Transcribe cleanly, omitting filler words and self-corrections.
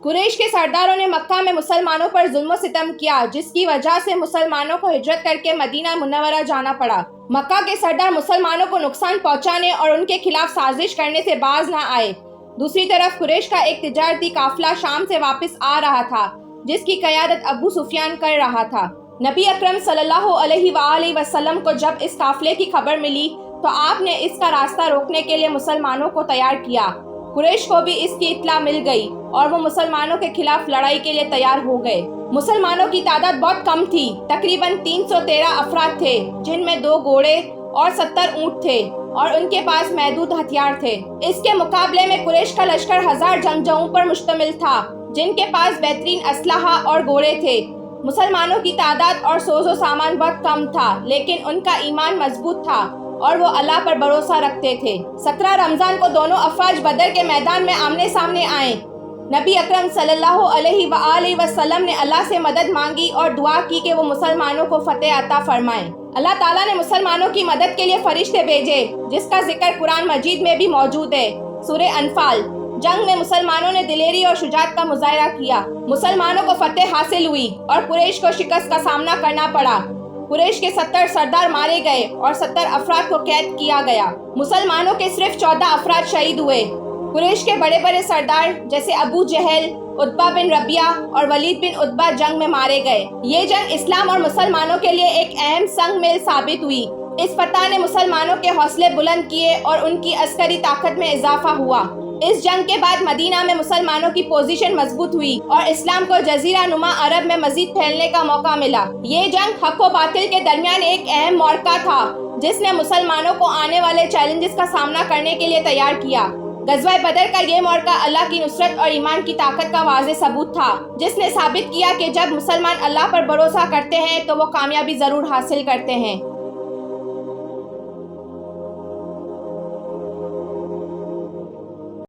قریش کے سرداروں نے مکہ میں مسلمانوں پر ظلم و ستم کیا، جس کی وجہ سے مسلمانوں کو ہجرت کر کے مدینہ منورہ جانا پڑا۔ مکہ کے سردار مسلمانوں کو نقصان پہنچانے اور ان کے خلاف سازش کرنے سے باز نہ آئے۔ دوسری طرف قریش کا ایک تجارتی قافلہ شام سے واپس آ رہا تھا، جس کی قیادت ابو سفیان کر رہا تھا۔ نبی اکرم صلی اللہ علیہ وآلہ وسلم کو جب اس قافلے کی خبر ملی تو آپ نے اس کا راستہ روکنے کے لیے مسلمانوں کو تیار کیا۔ قریش کو بھی اس کی اطلاع مل گئی اور وہ مسلمانوں کے خلاف لڑائی کے لیے تیار ہو گئے۔ مسلمانوں کی تعداد بہت کم تھی، تقریباً 313 افراد تھے، جن میں 2 گھوڑے اور 70 اونٹ تھے اور ان کے پاس محدود ہتھیار تھے۔ اس کے مقابلے میں قریش کا لشکر 1000 جنگجوؤں پر مشتمل تھا، جن کے پاس بہترین اسلحہ اور گھوڑے تھے۔ مسلمانوں کی تعداد اور سوز و سامان بہت کم تھا، لیکن ان کا ایمان مضبوط تھا اور وہ اللہ پر بھروسہ رکھتے تھے۔ 17 رمضان کو دونوں افواج بدر کے میدان میں آمنے سامنے آئیں۔ نبی اکرم صلی اللہ علیہ وآلہ وسلم نے اللہ سے مدد مانگی اور دعا کی کہ وہ مسلمانوں کو فتح عطا فرمائیں۔ اللہ تعالیٰ نے مسلمانوں کی مدد کے لیے فرشتے بھیجے، جس کا ذکر قرآن مجید میں بھی موجود ہے۔ سورہ انفال۔ جنگ میں مسلمانوں نے دلیری اور شجاعت کا مظاہرہ کیا۔ مسلمانوں کو فتح حاصل ہوئی اور قریش کو شکست کا سامنا کرنا پڑا۔ قریش کے 70 سردار مارے گئے اور 70 افراد کو قید کیا گیا۔ مسلمانوں کے صرف 14 افراد شہید ہوئے۔ قریش کے بڑے بڑے سردار جیسے ابو جہل، عتبہ بن ربیعہ اور ولید بن عتبہ جنگ میں مارے گئے۔ یہ جنگ اسلام اور مسلمانوں کے لیے ایک اہم سنگ میل ثابت ہوئی۔ اس فتح نے مسلمانوں کے حوصلے بلند کیے اور ان کی عسکری طاقت میں اضافہ ہوا۔ اس جنگ کے بعد مدینہ میں مسلمانوں کی پوزیشن مضبوط ہوئی اور اسلام کو جزیرہ نما عرب میں مزید پھیلنے کا موقع ملا۔ یہ جنگ حق و باطل کے درمیان ایک اہم معرکہ تھا، جس نے مسلمانوں کو آنے والے چیلنجز کا سامنا کرنے کے لیے تیار کیا۔ غزوہ بدر کا یہ معرکہ اللہ کی نصرت اور ایمان کی طاقت کا واضح ثبوت تھا، جس نے ثابت کیا کہ جب مسلمان اللہ پر بھروسہ کرتے ہیں تو وہ کامیابی ضرور حاصل کرتے ہیں۔